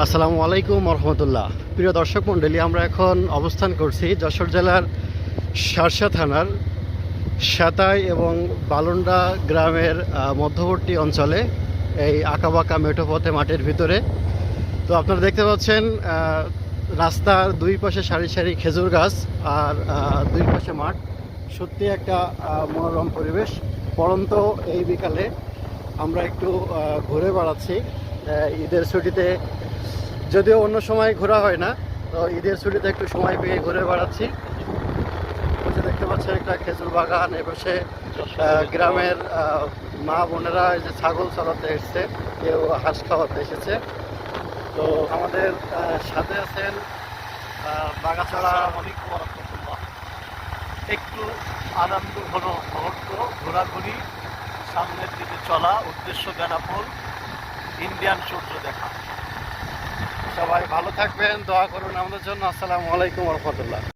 আসসালামু আলাইকুম রহমতুল্লাহ। প্রিয় দর্শক মণ্ডলী, আমরা এখন অবস্থান করছি যশোর জেলার শার্শা থানার সাতাই এবং বালুন্ডা গ্রামের মধ্যবর্তী অঞ্চলে, এই আঁকাবাঁকা মেঠোপথে মাঠের ভিতরে। তো আপনারা দেখতে পাচ্ছেন রাস্তার দুই পাশে সারি সারি খেজুর গাছ আর দুই পাশে মাঠ। সত্যি একটা মনোরম পরিবেশ। পরন্ত এই বিকালে আমরা একটু ঘুরে বেড়াচ্ছি ঈদের ছুটিতে, যদিও অন্য সময় ঘোরা হয় না, তো ঈদের ছুটিতে একটু সময় পেয়ে ঘুরে বেড়াচ্ছি। দেখতে পাচ্ছেন একটা খেজুর বাগান, এপাশে গ্রামের মা বোনেরা এই যে ছাগল চালাতে এসছে, কেউ হাঁস খাওয়াতে এসেছে। তো আমাদের সাথে আছেন বাগাছড়া একটু আনন্দ ঘন মুহূর্ত, ঘোরাঘুরি, সামনের দিকে চলা, উদ্দেশ্য বেনাপোল, ইন্ডিয়ান সূর্য দেখা। সবাই ভালো থাকবেন, দোয়া করুন আমাদের জন্য। আসসালামু আলাইকুম রহমতুল্লাহ।